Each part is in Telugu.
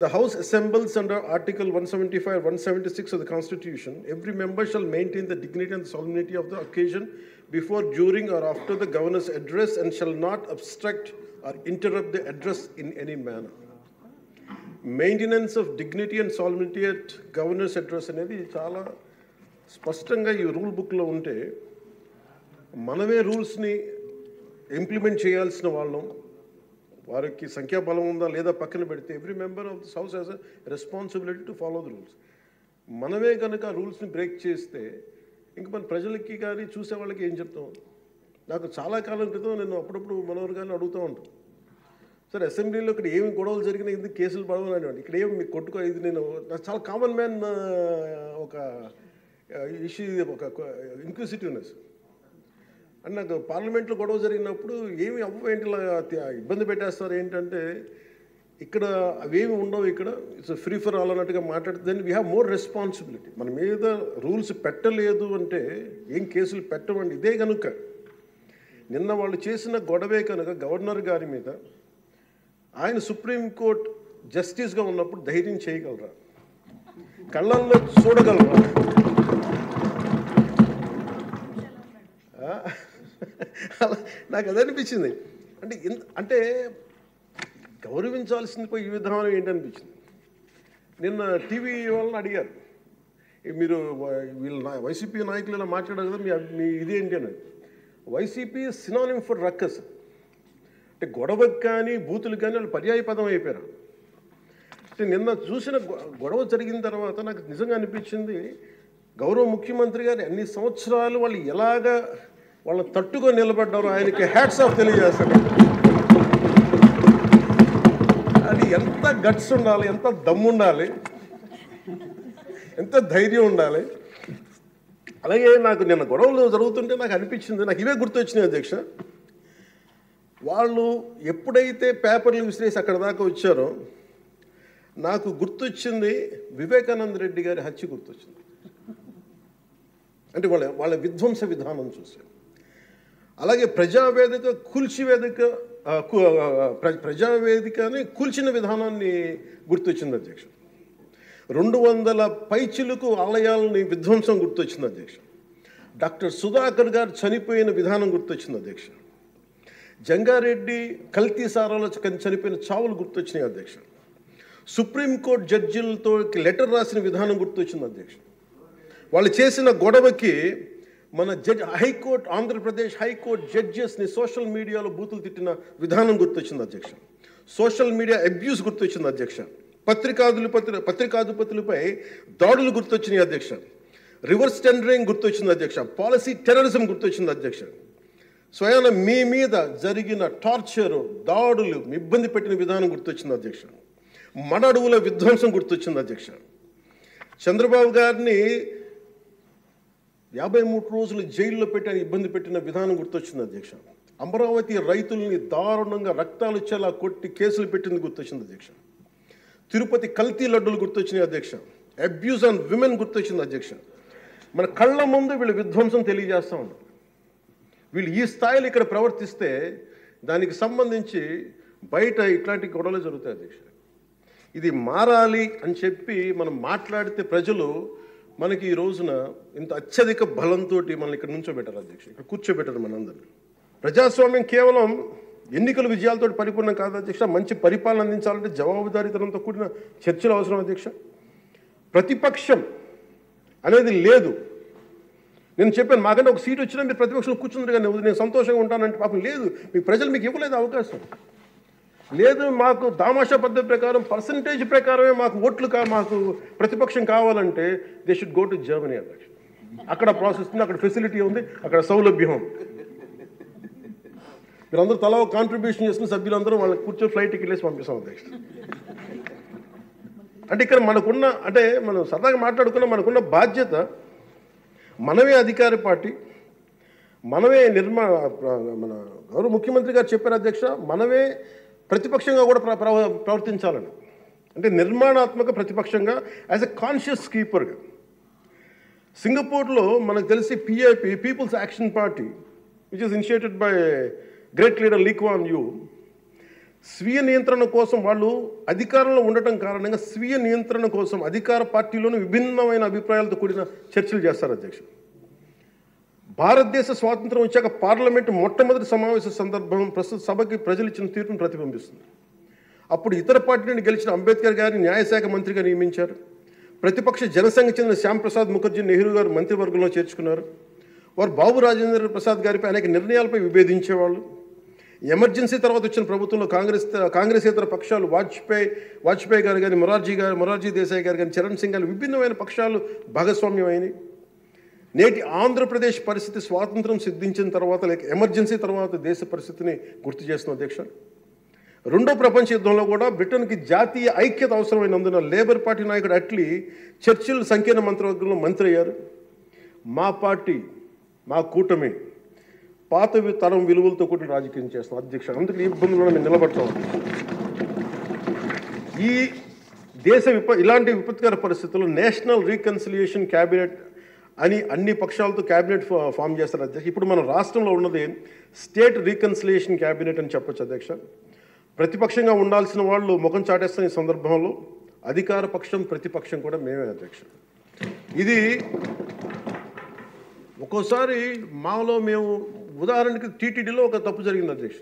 The House assembles under Article 175 or 176 of the Constitution. Every member shall maintain the dignity and solemnity of the occasion before, during, or after the governor's address and shall not obstruct or interrupt the address in any manner. Maintenance of dignity and solemnity at governor's address అనేది చాలా స్పష్టంగా ఈ రూల్ బుక్లో ఉంటే మనమే రూల్స్ని ఇంప్లిమెంట్ చేయాల్సిన వాళ్ళం. వారికి సంఖ్యాబలం ఉందా లేదా పక్కన పెడితే every member of this house has a responsibility to follow the rules. మనమే కనుక రూల్స్ని బ్రేక్ చేస్తే ఇంక మన ప్రజలకి కానీ చూసే వాళ్ళకి ఏం చెప్తాం? నాకు చాలా కాలం క్రితం నేను అప్పుడప్పుడు మనోహర్ గారిని అడుగుతూ ఉంటాను, సరే అసెంబ్లీలో ఇక్కడ ఏమి గొడవలు జరిగినా ఎందుకు కేసులు పడవని అనేవాడు. ఇక్కడ ఏమి మీకు కొట్టుకో, ఇది నేను నాకు చాలా కామన్ మ్యాన్ ఒక ఇష్యూ, ఒక ఇన్క్విజిటివ్నెస్. అండ్ నాకు పార్లమెంట్లో గొడవ జరిగినప్పుడు ఏమి అవ్వేంటి ఇబ్బంది పెట్టేస్తారు ఏంటంటే, ఇక్కడ అవేమి ఉండవు, ఇక్కడ ఇట్స్ ఫ్రీ ఫర్ ఆల్ అన్నట్టుగా మాట్లాడితే వీ హ్యావ్ మోర్ రెస్పాన్సిబిలిటీ. మన మీద రూల్స్ పెట్టలేదు అంటే ఏం కేసులు పెట్టమండి. ఇదే కనుక నిన్న వాళ్ళు చేసిన గొడవే కనుక గవర్నర్ గారి మీద ఆయన సుప్రీంకోర్టు జస్టిస్గా ఉన్నప్పుడు ధైర్యం చేయగలరా? కళ్ళల్లో చూడగలరా? నాకు అది అనిపించింది. అంటే గౌరవించాల్సింది పోయి ఈ విధానం ఏంటనిపించింది. నిన్న టీవీ వాళ్ళని అడిగారు, మీరు వీళ్ళు వైసీపీ నాయకులు ఇలా మాట్లాడారు కదా, మీ ఇదేంటి అని. YCP synonym for ruckus. అంటే గొడవకు కానీ బూతులు కానీ వాళ్ళు పర్యాయ పదం అయిపోయారు. అంటే నిన్న చూసిన గొడవ జరిగిన తర్వాత నాకు నిజంగా అనిపించింది, గౌరవ ముఖ్యమంత్రి గారు అన్ని సంవత్సరాలు వాళ్ళు ఎలాగా వాళ్ళ తట్టుగా నిలబడ్డారు, ఆయనకి హ్యాట్స్ ఆఫ్ తెలియజేస్తారు. అది ఎంత గట్స్ ఉండాలి, ఎంత దమ్ము ఉండాలి, ఎంత ధైర్యం ఉండాలి. అలాగే నాకు నిన్న గొడవలు జరుగుతుంటే నాకు అనిపించింది, నాకు ఇవే గుర్తొచ్చినాయి అధ్యక్ష. వాళ్ళు ఎప్పుడైతే పేపర్లు విసిరేసి అక్కడ దాకా వచ్చారో నాకు గుర్తొచ్చింది వివేకానంద రెడ్డి గారి హత్య గుర్తొచ్చింది. అంటే వాళ్ళ విధ్వంస విధానం చూసి. అలాగే ప్రజావేదిక ప్రజావేదికని కూల్చిన విధానాన్ని గుర్తొచ్చింది అధ్యక్ష. 200 పైచిలకు ఆలయాలని విధ్వంసం గుర్తొచ్చింది అధ్యక్ష. డాక్టర్ సుధాకర్ గారు చనిపోయిన విధానం గుర్తొచ్చింది అధ్యక్ష. జంగారెడ్డి కల్తీ సారాలో చనిపోయిన చావులు గుర్తొచ్చినాయి అధ్యక్ష. సుప్రీంకోర్టు జడ్జిలతో లెటర్ రాసిన విధానం గుర్తొచ్చింది అధ్యక్ష. వాళ్ళు చేసిన గొడవకి మన హైకోర్టు, ఆంధ్రప్రదేశ్ హైకోర్టు జడ్జెస్ని సోషల్ మీడియాలో బూతులు తిట్టిన విధానం గుర్తొచ్చింది అధ్యక్ష. సోషల్ మీడియా అబ్యూస్ గుర్తొచ్చింది అధ్యక్ష. పత్రికాధిపతులపై దాడులు గుర్తొచ్చినాయి అధ్యక్ష. రివర్స్ టెండరింగ్ గుర్తొచ్చింది అధ్యక్ష. పాలసీ టెర్రరిజం గుర్తొచ్చింది అధ్యక్ష. స్వయాన మీ మీద జరిగిన టార్చరు, దాడులు, ఇబ్బంది పెట్టిన విధానం గుర్తొచ్చింది అధ్యక్ష. మడడువుల విధ్వంసం గుర్తొచ్చింది అధ్యక్ష. చంద్రబాబు గారిని 53 రోజులు జైల్లో పెట్టి ఇబ్బంది పెట్టిన విధానం గుర్తొచ్చింది అధ్యక్ష. అమరావతి రైతుల్ని దారుణంగా రక్తాలు వచ్చేలా కొట్టి కేసులు పెట్టింది గుర్తొచ్చింది అధ్యక్ష. తిరుపతి కల్తీ లడ్డులు గుర్తొచ్చినాయి అధ్యక్ష. అబ్యూస్ ఆన్ విమెన్ గుర్తొచ్చింది అధ్యక్ష. మన కళ్ళ ముందు వీళ్ళు విధ్వంసం తెలియజేస్తూ ఉంటారు. వీళ్ళు ఈ స్థాయిలో ఇక్కడ ప్రవర్తిస్తే దానికి సంబంధించి బయట ఇట్లాంటి గొడవలు జరుగుతాయి అధ్యక్ష. ఇది మారాలి అని చెప్పి మనం మాట్లాడితే ప్రజలు మనకి ఈ రోజున ఇంత అత్యధిక బలంతో మనల్ని ఇక్కడ నుంచోబెట్టారు అధ్యక్ష, ఇక్కడ కూర్చోబెట్టారు మనందరినీ. ప్రజాస్వామ్యం కేవలం ఎన్నికల విజయాలతో పరిపూర్ణం కాదు అధ్యక్ష. మంచి పరిపాలన అందించాలంటే జవాబుదారీతనంతో కూడిన చర్చలు అవసరం అధ్యక్ష. ప్రతిపక్షం అనేది లేదు. నేను చెప్పాను, మాకంటే ఒక సీట్ వచ్చినా మీరు ప్రతిపక్షంలో కూర్చుంటారు కానీ నేను సంతోషంగా ఉంటానంటే పాపం లేదు. మీ ప్రజలు మీకు ఇవ్వలేదు అవకాశం. లేదు, మాకు దామాషా పద్ధతి ప్రకారం పర్సంటేజ్ ప్రకారమే మాకు ఓట్లు మాకు ప్రతిపక్షం కావాలంటే they should go to Germany అధ్యక్ష. అక్కడ ప్రాసెస్ ఉంది, అక్కడ ఫెసిలిటీ ఉంది, అక్కడ సౌలభ్యం ఉంది. మీరందరూ తలా ఒక కాంట్రిబ్యూషన్ చేసిన సభ్యులందరూ వాళ్ళకి కూర్చొని ఫ్లైట్ టికెట్ వేసి పంపిస్తాం అధ్యక్ష. అంటే ఇక్కడ మనకున్న, అంటే మనం సరదాగా మాట్లాడుకున్న మనకున్న బాధ్యత, మనమే అధికార పార్టీ, మనమే మన గౌరవ ముఖ్యమంత్రి గారు చెప్పారు అధ్యక్ష, మనమే ప్రతిపక్షంగా కూడా ప్రవర్తించాలని. అంటే నిర్మాణాత్మక ప్రతిపక్షంగా యాజ్ ఎ కాన్షియస్ కీపర్గా. సింగపూర్లో మనకు తెలిసి PIP, people's action party, which is initiated by great leader Lee Kuan Yew, స్వీయ నియంత్రణ కోసం వాళ్ళు అధికారంలో ఉండటం కారణంగా స్వీయ నియంత్రణ కోసం అధికార పార్టీలోనూ విభిన్నమైన అభిప్రాయాలతో కూడిన చర్చలు చేస్తారు అధ్యక్ష. భారతదేశ స్వాతంత్రం వచ్చాక పార్లమెంటు మొట్టమొదటి సమావేశ సందర్భం ప్రస్తుత సభకి ప్రజలు ఇచ్చిన తీర్పును ప్రతిబింబిస్తుంది. అప్పుడు ఇతర పార్టీ నుండి గెలిచిన అంబేద్కర్ గారిని న్యాయశాఖ మంత్రిగా నియమించారు. ప్రతిపక్ష జనసంఘ చెందిన శ్యాంప్రసాద్ ముఖర్జీ నెహ్రూ గారు మంత్రివర్గంలో చేర్చుకున్నారు. వారు బాబు రాజేంద్ర ప్రసాద్ గారిపై అనేక నిర్ణయాలపై విభేదించేవాళ్ళు. ఎమర్జెన్సీ తర్వాత వచ్చిన ప్రభుత్వంలో కాంగ్రెసేతర పక్షాలు వాజ్పేయి గారు కానీ మొరార్జీ దేశాయ్ గారు కానీ చరణ్ సింగ్ గారు విభిన్నమైన పక్షాలు భాగస్వామ్యమైనవి. నేటి ఆంధ్రప్రదేశ్ పరిస్థితి స్వాతంత్రం సిద్ధించిన తర్వాత లేక ఎమర్జెన్సీ తర్వాత దేశ పరిస్థితిని గుర్తు చేస్తున్న అధ్యక్ష. రెండో ప్రపంచ యుద్ధంలో కూడా బ్రిటన్కి జాతీయ ఐక్యత అవసరమైనందున లేబర్ పార్టీ నాయకుడు అట్లీ చర్చిల్ సంకీర్ణ మంత్రివర్గంలో మంత్రి అయ్యారు. మా పార్టీ మా కూటమి పాత తరం విలువలతో కూడిన రాజకీయం చేస్తాం అధ్యక్ష. అందుకు ఈ ఇబ్బందుల్లో మేము నిలబడతాం. ఈ దేశ ఇలాంటి విపత్కర పరిస్థితుల్లో నేషనల్ రీకన్సిలియేషన్ క్యాబినెట్ అని అన్ని పక్షాలతో క్యాబినెట్ ఫామ్ చేస్తారు అధ్యక్ష. ఇప్పుడు మన రాష్ట్రంలో ఉన్నది స్టేట్ రీకన్సిలియేషన్ క్యాబినెట్ అని చెప్పొచ్చు అధ్యక్ష. ప్రతిపక్షంగా ఉండాల్సిన వాళ్ళు ముఖం చాటేస్తున్న ఈ సందర్భంలో అధికార పక్షం ప్రతిపక్షం కూడా మేమే అధ్యక్ష. ఇది ఒక్కోసారి మాలో మేము ఉదాహరణకి టీటీడీలో ఒక తప్పు జరిగింది అధ్యక్ష.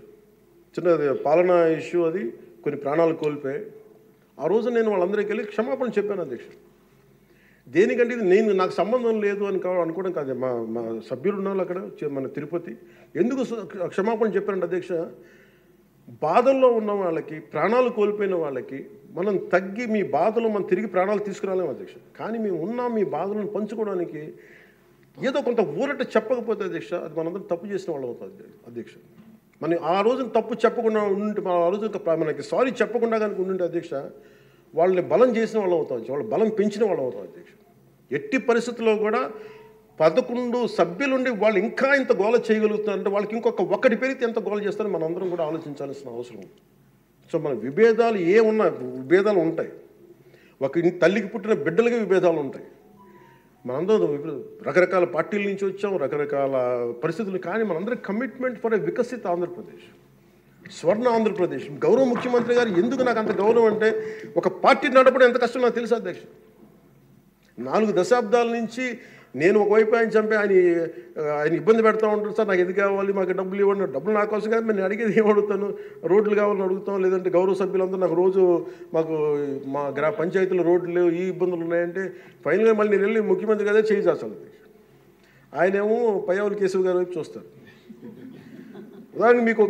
చిన్నది పాలనా ఇష్యూ, అది కొన్ని ప్రాణాలు కోల్పోయి ఆ రోజు నేను వాళ్ళందరికీ వెళ్ళి క్షమాపణ చెప్పాను అధ్యక్ష. దేనికంటే ఇది నాకు సంబంధం లేదు అని అనుకోవడం కాదు. మా సభ్యులు ఉన్నారు అక్కడ మన తిరుపతి. ఎందుకు క్షమాపణ చెప్పానంటే అధ్యక్ష, బాధల్లో ఉన్న వాళ్ళకి, ప్రాణాలు కోల్పోయిన వాళ్ళకి మనం తగ్గి మీ బాధలో మనం తిరిగి ప్రాణాలు తీసుకురాలేము అధ్యక్ష. కానీ మేము ఉన్నాం మీ బాధలను పంచుకోవడానికి. ఏదో కొంత ఊరట చెప్పకపోతే అధ్యక్ష అది మనందరం తప్పు చేసిన వాళ్ళు అవుతుంది అధ్యక్ష. మనం ఆ రోజున తప్పు చెప్పకుండా ఉండి ఆ రోజు మనకి సారీ చెప్పకుండా కనుక ఉండింటే అధ్యక్ష వాళ్ళని బలం చేసిన వాళ్ళు అవుతాం, వాళ్ళు బలం పెంచిన వాళ్ళు అవుతాం అధ్యక్ష. ఎట్టి పరిస్థితుల్లో కూడా 11 సభ్యులుండి వాళ్ళు ఇంకా ఇంత గోల చేయగలుగుతున్నారంటే వాళ్ళకి ఒకటి పెరిగితే ఎంత గోల చేస్తారో మనం అందరం కూడా ఆలోచించాల్సిన అవసరం ఉంది. సో మన విభేదాలు విభేదాలు ఉంటాయి. తల్లికి పుట్టిన బిడ్డలకి విభేదాలు ఉంటాయి. మనందరం రకరకాల పార్టీల నుంచి వచ్చాం, రకరకాల పరిస్థితులు. కానీ మనందరం కమిట్మెంట్ ఫర్ ఎ వికసిత ఆంధ్రప్రదేశ్, స్వర్ణ ఆంధ్రప్రదేశ్. గౌరవ ముఖ్యమంత్రి గారు ఎందుకు నాకు అంత గౌరవం అంటే, ఒక పార్టీ నడపడం ఎంత కష్టం నాకు తెలుసు అధ్యక్ష. 4 దశాబ్దాల నుంచి నేను ఒకవైపు ఆయన చంపి ఆయన ఇబ్బంది పెడతా ఉంటాను. సార్ నాకు ఇది కావాలి, మాకు డబ్బులు ఇవ్వండి. డబ్బులు నా కోసం కాదు, నేను అడిగేది ఏం అడుగుతాను, రోడ్లు కావాలని అడుగుతాం. లేదంటే గౌరవ సభ్యులందరూ నాకు రోజు మా పంచాయతీలో రోడ్లు లేవు, ఈ ఇబ్బందులు ఉన్నాయంటే ఫైనల్గా మళ్ళీ నేను వెళ్ళి ముఖ్యమంత్రి గారే చేయి చేస్తాను. ఆయనేమో పయ్యావుల కేశవ్ గారి వైపు చూస్తారు. ఉదాహరణకు మీకు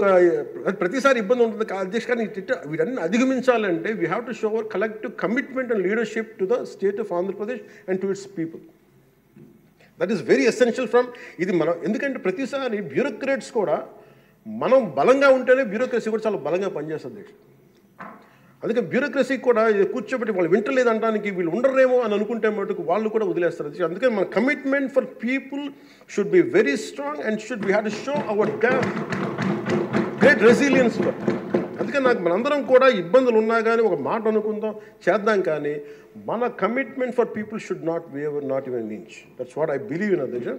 ప్రతిసారి ఇబ్బంది ఉంటుంది అధ్యక్ష. కానీ వీటన్ని అధిగమించాలంటే we have to show hour collective commitment and leadership to the state of Andhra Pradesh and to it's people. That is very essential from ఇది మనం. ఎందుకంటే ప్రతిసారి బ్యూరోక్రాట్స్ కూడా మనం బలంగా ఉంటేనే బ్యూరోక్రసీ కూడా చాలా బలంగా పనిచేస్తుంది అధ్యక్ష. అందుకే బ్యూరోక్రసీ కూడా కూర్చోబెట్టి వాళ్ళు వింటలేదంటానికి వీళ్ళు ఉండరేమో అని అనుకుంటే మటుకు వాళ్ళు కూడా వదిలేస్తారు అధ్యక్ష. అందుకే మన commitment for people should be very strong and we have to show hour great resilience. అందుకే మనందరం కూడా ఇబ్బందులు ఉన్నా కానీ ఒక మాట అనుకుందాం, చేద్దాం. కానీ మన commitment for people should not waiver, not even inch. That's what I believe in అధ్యక్ష.